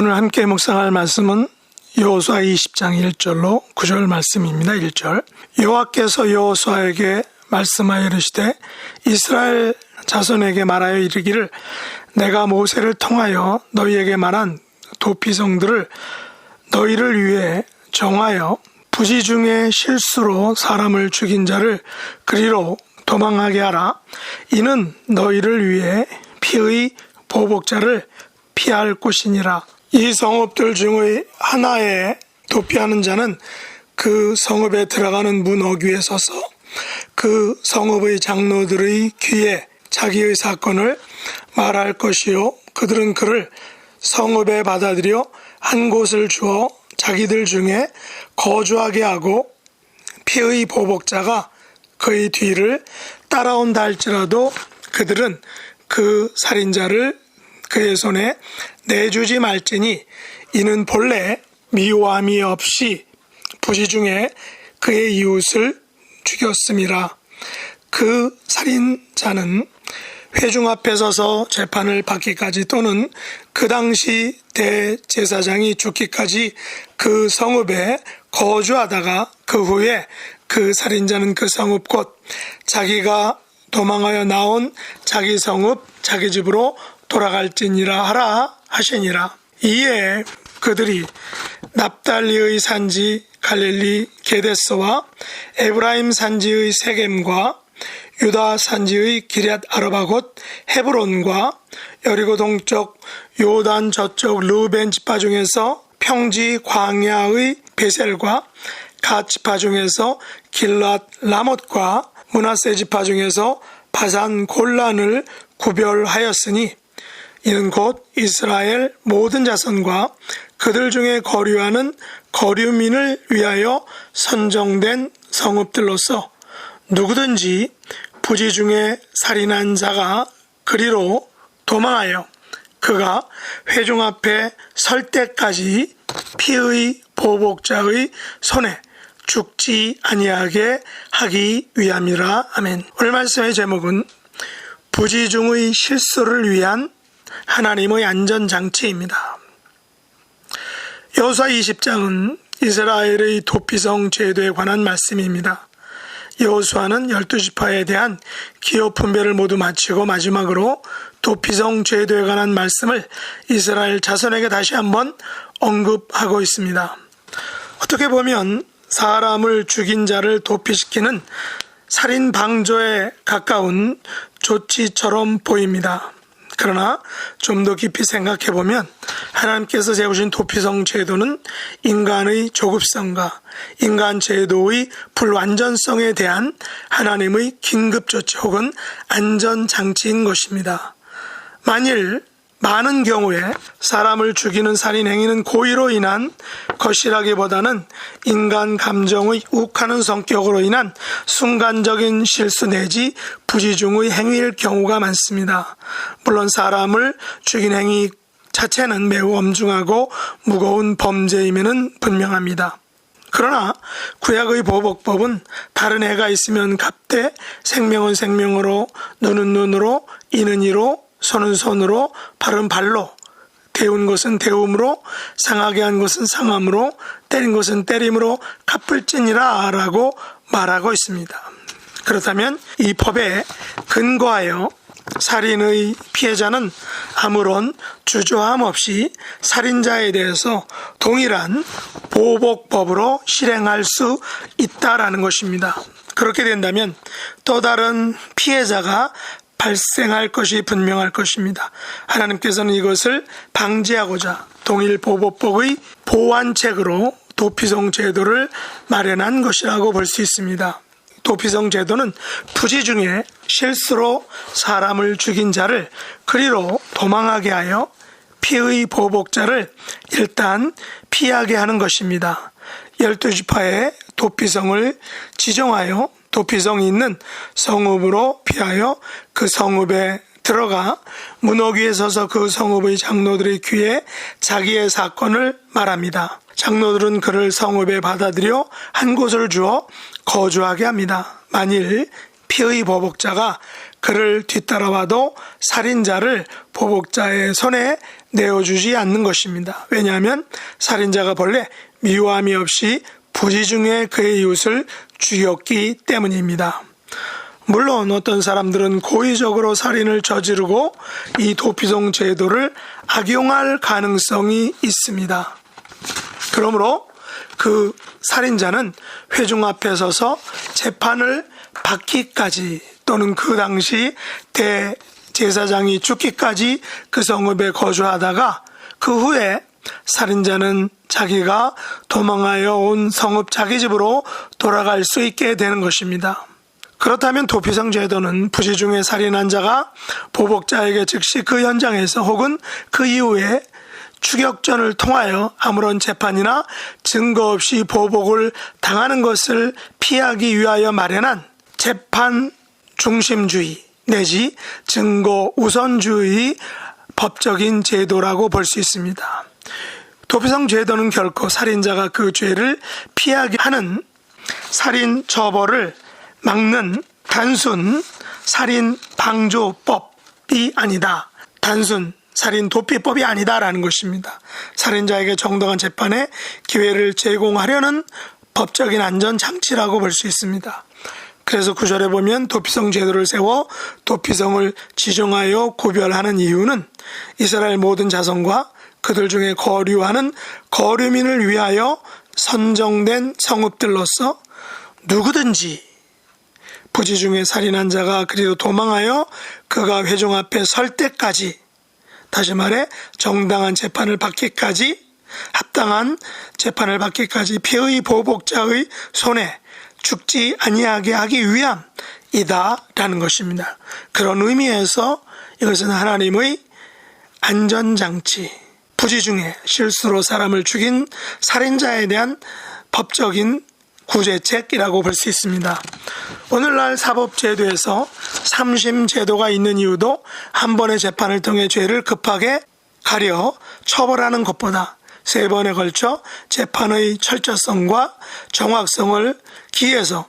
오늘 함께 묵상할 말씀은 여호수아 20장 1절로 9절 말씀입니다. 1절 여호와께서 여호수아에게 말씀하여 이르시되 이스라엘 자손에게 말하여 이르기를 내가 모세를 통하여 너희에게 말한 도피성들을 너희를 위해 정하여 부지 중에 실수로 사람을 죽인 자를 그리로 도망하게 하라. 이는 너희를 위해 피의 보복자를 피할 곳이니라. 이 성읍들 중의 하나에 도피하는 자는 그 성읍에 들어가는 문 어귀에 서서 그 성읍의 장로들의 귀에 자기의 사건을 말할 것이요 그들은 그를 성읍에 받아들여 한 곳을 주어 자기들 중에 거주하게 하고 피의 보복자가 그의 뒤를 따라온다 할지라도 그들은 그 살인자를 그의 손에 내주지 말지니 이는 본래 미워함이 없이 부지 중에 그의 이웃을 죽였음이라. 그 살인자는 회중 앞에 서서 재판을 받기까지 또는 그 당시 대제사장이 죽기까지 그 성읍에 거주하다가 그 후에 그 살인자는 그 성읍 곧 자기가 도망하여 나온 자기 성읍 자기 집으로 돌아갈지니라 하라 하시니라. 이에 그들이 납달리의 산지 갈릴리 게데스와 에브라임 산지의 세겜과 유다 산지의 기럇 아르바 곧 헤브론과 여리고 동쪽 요단 저쪽 르우벤 지파 중에서 평지 광야의 베셀과 갓 지파 중에서 길랏 라못과 므낫세 지파 중에서 바산 골란을 구별하였으니 이는 곧 이스라엘 모든 자손과 그들 중에 거류하는 거류민을 위하여 선정된 성읍들로서 누구든지 부지 중에 살인한 자가 그리로 도망하여 그가 회중 앞에 설 때까지 피의 보복자의 손에 죽지 아니하게 하기 위함이라. 아멘. 오늘 말씀의 제목은 부지 중의 실수를 위한 하나님의 안전장치입니다. 여호수아 20장은 이스라엘의 도피성 제도에 관한 말씀입니다. 여호수아는 12지파에 대한 기업 분배를 모두 마치고 마지막으로 도피성 제도에 관한 말씀을 이스라엘 자손에게 다시 한번 언급하고 있습니다. 어떻게 보면 사람을 죽인 자를 도피시키는 살인 방조에 가까운 조치처럼 보입니다. 그러나 좀 더 깊이 생각해보면 하나님께서 세우신 도피성 제도는 인간의 조급성과 인간 제도의 불완전성에 대한 하나님의 긴급조치 혹은 안전장치인 것입니다. 만일 많은 경우에 사람을 죽이는 살인 행위는 고의로 인한 것이라기보다는 인간 감정의 욱하는 성격으로 인한 순간적인 실수 내지 부지 중의 행위일 경우가 많습니다. 물론 사람을 죽인 행위 자체는 매우 엄중하고 무거운 범죄임에는 분명합니다. 그러나 구약의 보복법은 다른 해가 있으면 갚되 생명은 생명으로 눈은 눈으로 이는 이로 손은 손으로 발은 발로 데운 것은 데움으로 상하게 한 것은 상함으로 때린 것은 때림으로 갚을지니라 라고 말하고 있습니다. 그렇다면 이 법에 근거하여 살인의 피해자는 아무런 주저함 없이 살인자에 대해서 동일한 보복법으로 실행할 수 있다라는 것입니다. 그렇게 된다면 또 다른 피해자가 발생할 것이 분명할 것입니다. 하나님께서는 이것을 방지하고자 동일 보복법의 보완책으로 도피성 제도를 마련한 것이라고 볼 수 있습니다. 도피성 제도는 부지 중에 실수로 사람을 죽인 자를 그리로 도망하게 하여 피의 보복자를 일단 피하게 하는 것입니다. 12지파의 도피성을 지정하여 도피성이 있는 성읍으로 피하여 그 성읍에 들어가 문어귀에 서서 그 성읍의 장로들의 귀에 자기의 사건을 말합니다. 장로들은 그를 성읍에 받아들여 한 곳을 주어 거주하게 합니다. 만일 피의 보복자가 그를 뒤따라와도 살인자를 보복자의 손에 내어주지 않는 것입니다. 왜냐하면 살인자가 본래 미워함이 없이 부지중에 그의 이웃을 죽였기 때문입니다. 물론 어떤 사람들은 고의적으로 살인을 저지르고 이 도피성 제도를 악용할 가능성이 있습니다. 그러므로 그 살인자는 회중 앞에 서서 재판을 받기까지 또는 그 당시 대제사장이 죽기까지 그 성읍에 거주하다가 그 후에 살인자는 자기가 도망하여 온 성읍 자기 집으로 돌아갈 수 있게 되는 것입니다. 그렇다면 도피성 제도는 부지중에 살인한 자가 보복자에게 즉시 그 현장에서 혹은 그 이후에 추격전을 통하여 아무런 재판이나 증거 없이 보복을 당하는 것을 피하기 위하여 마련한 재판 중심주의 내지 증거 우선주의 법적인 제도라고 볼 수 있습니다. 도피성 제도는 결코 살인자가 그 죄를 피하게 하는 살인 처벌을 막는 단순 살인 방조법이 아니다. 단순 살인 도피법이 아니다라는 것입니다. 살인자에게 정당한 재판의 기회를 제공하려는 법적인 안전장치라고 볼 수 있습니다. 그래서 9절에 보면 도피성 제도를 세워 도피성을 지정하여 구별하는 이유는 이스라엘 모든 자손과 그들 중에 거류하는 거류민을 위하여 선정된 성읍들로서 누구든지 부지중에 살인한 자가 그리도 도망하여 그가 회중 앞에 설 때까지, 다시 말해 정당한 재판을 받기까지, 합당한 재판을 받기까지 피의 보복자의 손에 죽지 아니하게 하기 위함이다라는 것입니다. 그런 의미에서 이것은 하나님의 안전장치, 부지중에 실수로 사람을 죽인 살인자에 대한 법적인 구제책이라고 볼 수 있습니다. 오늘날 사법제도에서 삼심제도가 있는 이유도 한 번의 재판을 통해 죄를 급하게 가려 처벌하는 것보다 3번에 걸쳐 재판의 철저성과 정확성을 기해서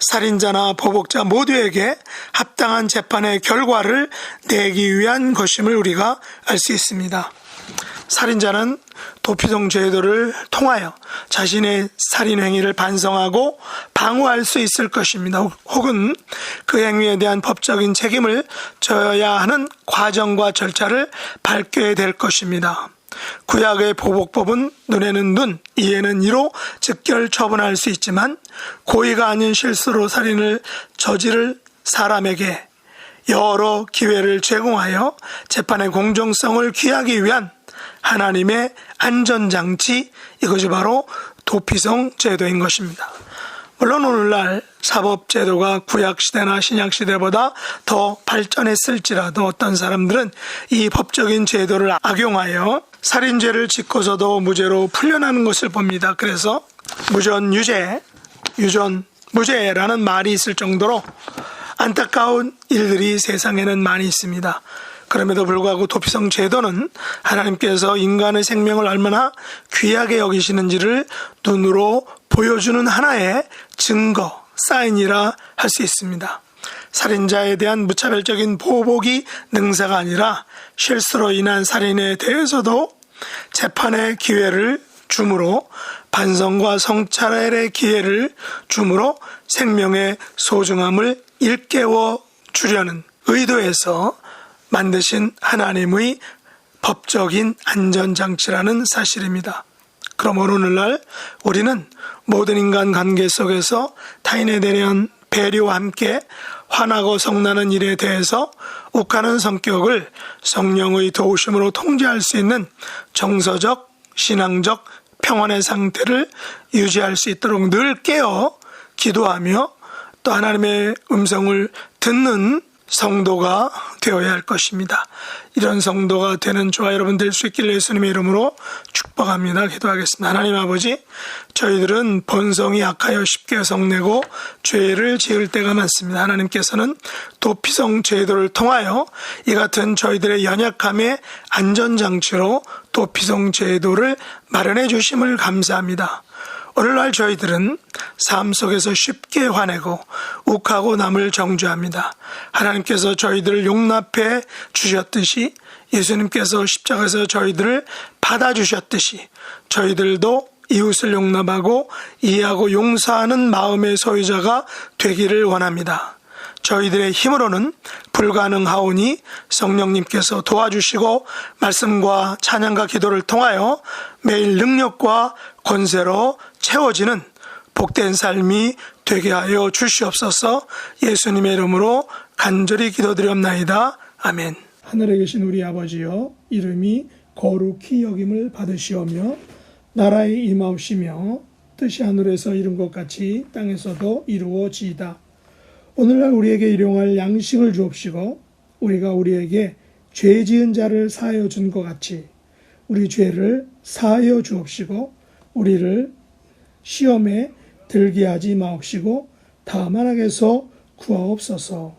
살인자나 보복자 모두에게 합당한 재판의 결과를 내기 위한 것임을 우리가 알 수 있습니다. 살인자는 도피성 제도를 통하여 자신의 살인 행위를 반성하고 방어할 수 있을 것입니다. 혹은 그 행위에 대한 법적인 책임을 져야 하는 과정과 절차를 밟게 될 것입니다. 구약의 보복법은 눈에는 눈, 이에는 이로 즉결 처분할 수 있지만 고의가 아닌 실수로 살인을 저지를 사람에게 여러 기회를 제공하여 재판의 공정성을 귀하기 위한 하나님의 안전장치, 이것이 바로 도피성 제도인 것입니다. 물론 오늘날 사법제도가 구약시대나 신약시대보다 더 발전했을지라도 어떤 사람들은 이 법적인 제도를 악용하여 살인죄를 짓고서도 무죄로 풀려나는 것을 봅니다. 그래서 무전유죄, 유전무죄라는 말이 있을 정도로 안타까운 일들이 세상에는 많이 있습니다. 그럼에도 불구하고 도피성 제도는 하나님께서 인간의 생명을 얼마나 귀하게 여기시는지를 눈으로 보여주는 하나의 증거, 사인이라 할 수 있습니다. 살인자에 대한 무차별적인 보복이 능사가 아니라 실수로 인한 살인에 대해서도 재판의 기회를 주므로 반성과 성찰의 기회를 주므로 생명의 소중함을 일깨워 주려는 의도에서 만드신 하나님의 법적인 안전장치라는 사실입니다. 그럼 오늘날 우리는 모든 인간 관계 속에서 타인에 대한 배려와 함께 화나고 성나는 일에 대해서 욱하는 성격을 성령의 도우심으로 통제할 수 있는 정서적, 신앙적 평안의 상태를 유지할 수 있도록 늘 깨어 기도하며 또 하나님의 음성을 듣는 성도가 되어야 할 것입니다. 이런 성도가 되는 저와 여러분 될 수 있기를 예수님의 이름으로 축복합니다. 기도하겠습니다. 하나님 아버지, 저희들은 본성이 악하여 쉽게 성내고 죄를 지을 때가 많습니다. 하나님께서는 도피성 제도를 통하여 이 같은 저희들의 연약함의 안전장치로 도피성 제도를 마련해 주심을 감사합니다. 오늘날 저희들은 삶 속에서 쉽게 화내고 욱하고 남을 정죄합니다. 하나님께서 저희들을 용납해 주셨듯이 예수님께서 십자가에서 저희들을 받아주셨듯이 저희들도 이웃을 용납하고 이해하고 용서하는 마음의 소유자가 되기를 원합니다. 저희들의 힘으로는 불가능하오니 성령님께서 도와주시고 말씀과 찬양과 기도를 통하여 매일 능력과 권세로 채워지는 복된 삶이 되게 하여 주시옵소서. 예수님의 이름으로 간절히 기도드리옵나이다. 아멘. 하늘에 계신 우리 아버지여, 이름이 거룩히 여김을 받으시오며 나라에 임하옵시며 뜻이 하늘에서 이룬 것 같이 땅에서도 이루어지이다. 오늘날 우리에게 일용할 양식을 주옵시고 우리가 우리에게 죄 지은 자를 사하여 준 것 같이 우리 죄를 사하여 주옵시고 우리를 시험에 들게 하지 마옵시고 다만 악에서 구하옵소서.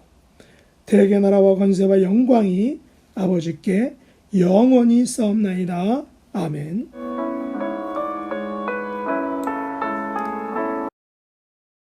대개 나라와 권세와 영광이 아버지께 영원히 싸움나이다. 아멘.